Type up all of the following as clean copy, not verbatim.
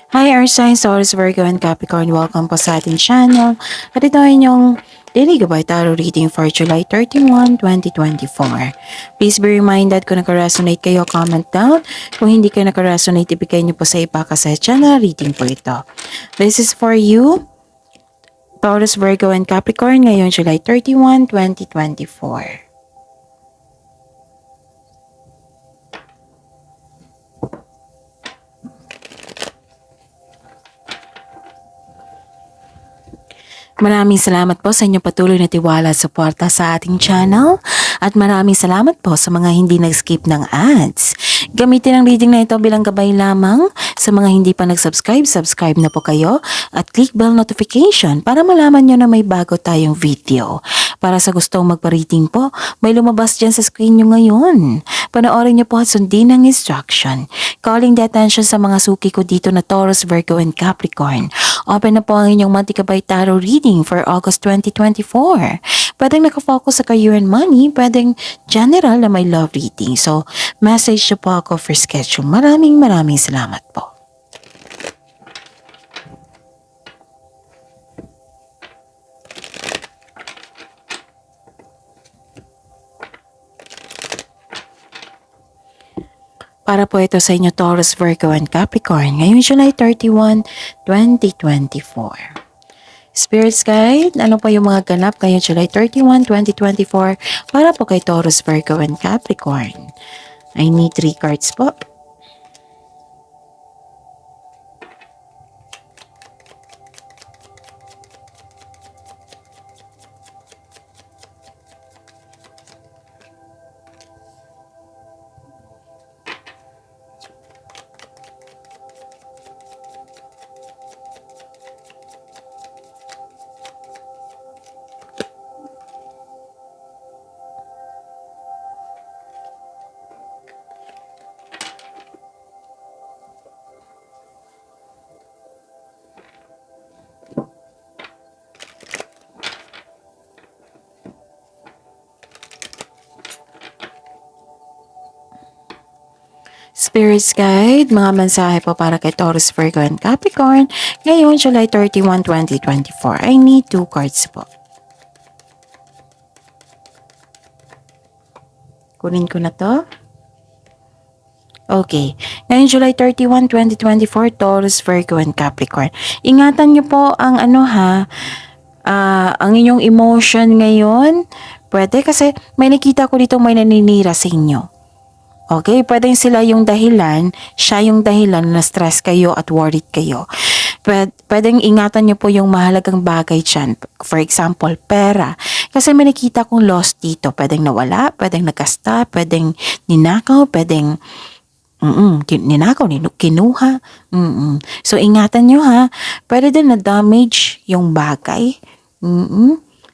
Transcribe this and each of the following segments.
Hi, Earth Signs, Taurus, Virgo, and Capricorn. Welcome po sa ating channel. At ito ay inyong Daily Gabay Tarot Reading for July 31, 2024. Please be reminded kung naka-resonate kayo, comment down. Kung hindi kayo naka-resonate, ibigay niyo po sa iba kasi channel reading po ito. This is for you, Taurus, Virgo, and Capricorn ngayong July 31, 2024. Maraming salamat po sa inyong patuloy na tiwala at suporta sa ating channel at maraming salamat po sa mga hindi nag-skip ng ads. Gamitin ang reading na ito bilang gabay lamang. Sa mga hindi pa nag-subscribe, subscribe na po kayo at click bell notification para malaman nyo na may bago tayong video. Para sa gustong magpa-reading po, may lumabas dyan sa screen nyo ngayon. Panoorin nyo po at sundin ang instruction. Calling the attention sa mga suki ko dito na Taurus, Virgo, and Capricorn. Open na po ang inyong Monthly Gabay Tarot Reading for August 2024. Pwedeng nakafocus sa career and money, pwedeng general na may love reading. So, message nyo po ako for schedule. Maraming salamat po. Para po ito sa inyo Taurus, Virgo, and Capricorn ngayong July 31, 2024. Spirits Guide, ano po yung mga ganap ngayong July 31, 2024 para po kay Taurus, Virgo, and Capricorn? I need 3 cards po. Spirits Guide, mga mensahe po para kay Taurus, Virgo, and Capricorn ngayon July 31, 2024. I need 2 cards po. Kunin ko na to. Okay. Ngayon July 31, 2024, Taurus, Virgo, and Capricorn. Ingatan niyo po ang ang inyong emotion ngayon. Pwede kasi may nakita ko dito may naninira sa inyo. Okay, pwedeng sila yung dahilan, siya yung dahilan na stress kayo at worried kayo. Pwedeng ingatan niyo po yung mahalagang bagay dyan. For example, pera. Kasi may nakita kong loss dito. Pwedeng nawala, pwedeng nagkasta, pwedeng ninakaw, pwedeng ninakaw, kinuha. So, ingatan nyo ha. Pwede din na damage yung bagay.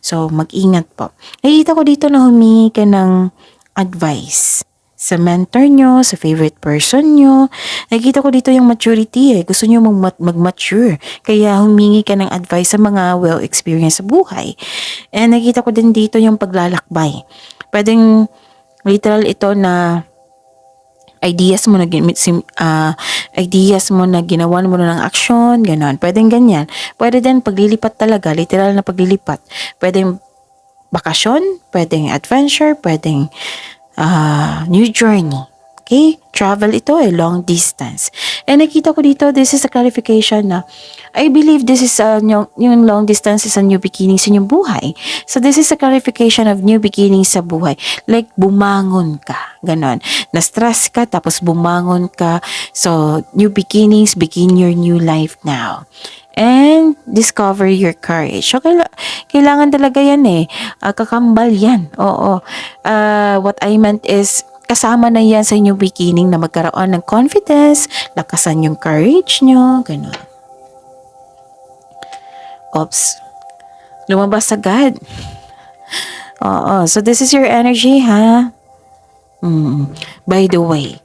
So, mag-ingat po. Nakita ko dito na humingi ka ng advice sa mentor nyo, sa favorite person nyo. Nakikita ko dito yung maturity Gusto nyo mag-mature. Kaya humingi ka ng advice sa mga well-experienced sa buhay. And nakikita ko din dito yung paglalakbay. Pwedeng literal ito na ideas mo na ginawan mo na ng action, ganon. Pwedeng ganyan. Pwede din paglilipat talaga, literal na paglilipat. Pwedeng bakasyon, pwedeng adventure, pwedeng new journey. Okay? Travel ito long distance. And nakita ko dito, this is a clarification na I believe this is yung long distance is a new beginning sa inyong buhay. So this is a clarification of new beginning sa buhay. Like bumangon ka. Ganon. Na-stress ka tapos bumangon ka. So new beginnings, begin your new life now. And discover your courage. So, kailangan talaga yan kakambal yan. Oo. What I meant is, kasama na yan sa inyong beginning na magkaroon ng confidence, lakasan yung courage nyo, gano'n. Oops. Lumabas agad. Oo. So, this is your energy, ha? By the way,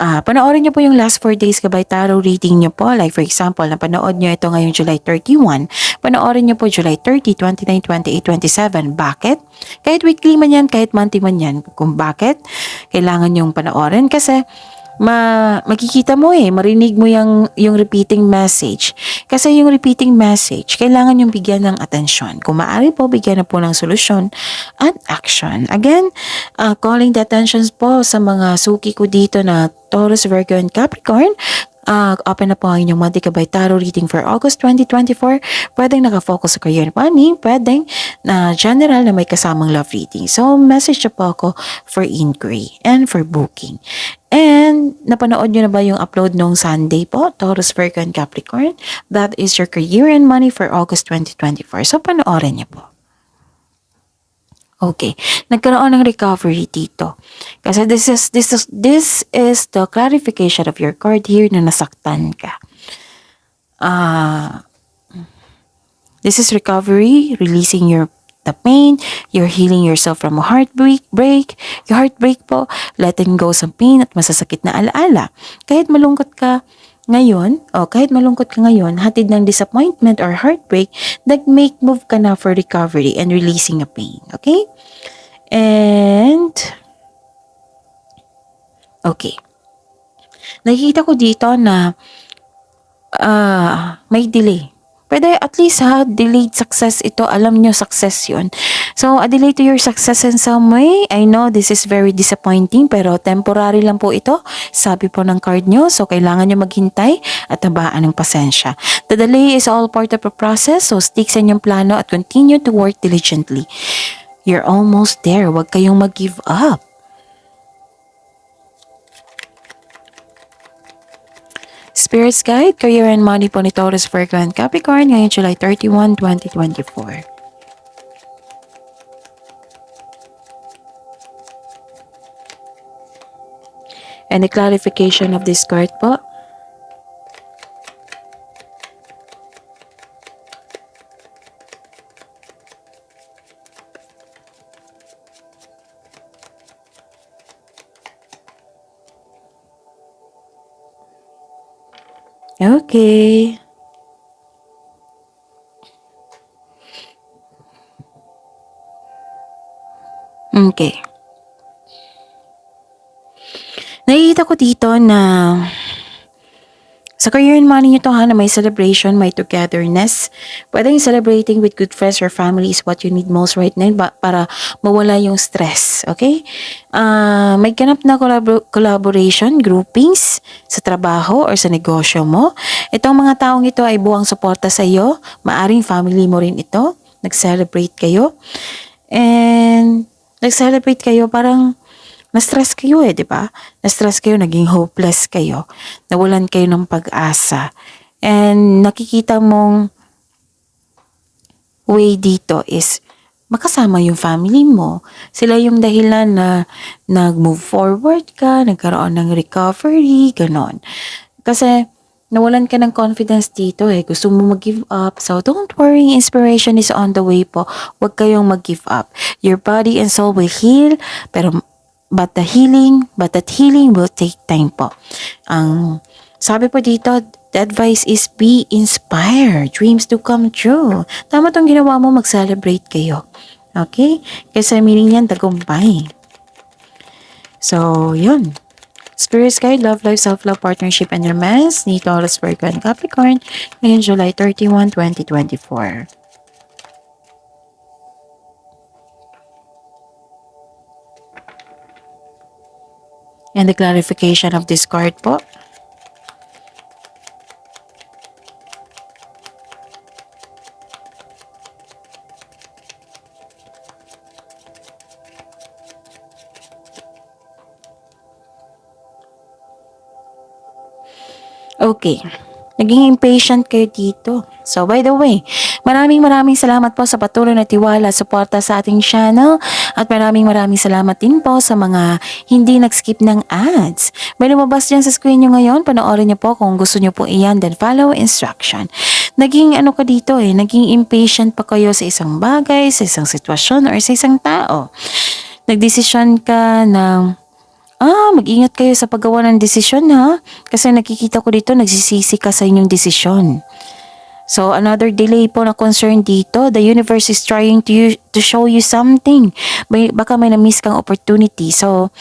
panoorin nyo po yung last 4 days Gabay Tarot reading nyo po. Like for example, napanood nyo ito ngayong July 31. Panoorin nyo po July 30, 29, 28, 27. Bakit? Kahit weekly man yan, kahit monthly man yan. Kung bakit, kailangan nyong panoorin kasi makikita mo marinig mo yung repeating message. Kasi yung repeating message, kailangan yung bigyan ng atensyon. Kung maaari po, bigyan na po ng solusyon at action. Again, calling the attentions po sa mga suki ko dito na Taurus, Virgo, and Capricorn. Open na po ang inyong monthly Gabay Tarot reading for August 2024. Pwedeng nakafocus sa career and money, pwedeng na general na may kasamang love reading. So, message na po ako for inquiry and for booking. And, napanood nyo na ba yung upload nung Sunday po, Taurus, Virgo, and Capricorn? That is your career and money for August 2024. So, panoorin niyo po. Okay, nagkaroon ng recovery dito. Kasi this is the clarification of your card here na nasaktan ka. This is recovery, releasing the pain, you're healing yourself from a heartbreak, po, letting go sa pain at masasakit na alaala. Kahit malungkot ka ngayon, hatid ng disappointment or heartbreak, nag-make move ka na for recovery and releasing a pain. Okay? And, okay. Nakikita ko dito na may delay. Pwede at least delayed success ito. Alam nyo, success yun. So, a delay to your success in some way. I know this is very disappointing pero temporary lang po ito. Sabi po ng card nyo. So, kailangan nyo maghintay at habaan ng pasensya. The delay is all part of a process. So, stick sa inyong plano at continue to work diligently. You're almost there. Huwag kayong mag-give up. Spirit's Guide, Career and Money po ni Taurus, Virgo, and Capricorn ngayong July 31, 2024. And the clarification of this card po. Okay. Okay. Nakikita ko dito na sa career and money nyo to na may celebration, may togetherness. Pwedeng celebrating with good friends or family is what you need most right now para mawala yung stress. Okay? May ganap na collaboration, groupings sa trabaho or sa negosyo mo. Itong mga taong ito ay buwang suporta sa iyo. Maaring family mo rin ito. Nag-celebrate kayo. And nag-celebrate kayo parang na-stress kayo di ba? Na-stress kayo, naging hopeless kayo. Nawalan kayo ng pag-asa. And nakikita mong way dito is makasama yung family mo. Sila yung dahilan na nag-move forward ka, nagkaroon ng recovery, ganon. Kasi nawalan ka ng confidence dito Gusto mo mag-give up. So, don't worry. Inspiration is on the way po. Huwag kayong mag-give up. Your body and soul will heal, but that healing will take time po. Ang sabi po dito, the advice is be inspired. Dreams to come true. Tama tong ginawa mo, mag-celebrate kayo. Okay? Kasi meaning yan, tagumpay. So, yun. Spirit's Guide, Love Life, Self-Love, Partnership, and Romance ni Taurus, Virgo, and Capricorn ngayon July 31, 2024. And the clarification of this card po. Okay. Naging impatient kayo dito. So, by the way, maraming salamat po sa patuloy na tiwala at suporta sa ating channel at maraming salamat din po sa mga hindi nag-skip ng ads. May lumabas dyan sa screen nyo ngayon, panoorin nyo po kung gusto nyo po iyan, then follow instruction. Naging ka dito naging impatient pa kayo sa isang bagay, sa isang sitwasyon, or sa isang tao. Nagdesisyon ka ng mag-ingat kayo sa paggawa ng desisyon kasi nakikita ko dito nagsisisi ka sa inyong desisyon. So, another delay po na concern dito. The universe is trying to show you something. Baka may na-miss kang opportunity. So,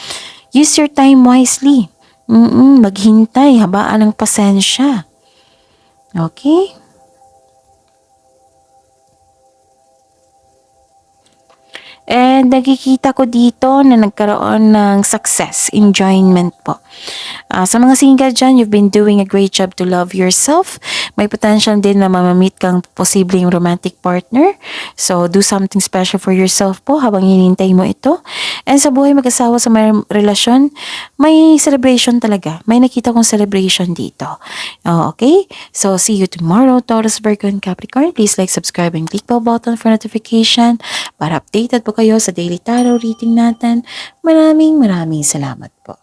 use your time wisely. Maghintay, habaan ng pasensya. Okay? And nakikita ko dito na nagkaroon ng success, enjoyment po. Sa mga single dyan, you've been doing a great job to love yourself. May potential din na mamamit kang posibleng romantic partner. So, do something special for yourself po habang hinintay mo ito. And sa buhay mag-asawa sa may relasyon, may celebration talaga. May nakita kong celebration dito. Okay? So, see you tomorrow, Taurus, Virgo, and Capricorn. Please like, subscribe, and click bell button for notification para updated po kayo sa daily tarot reading natin. Maraming salamat po.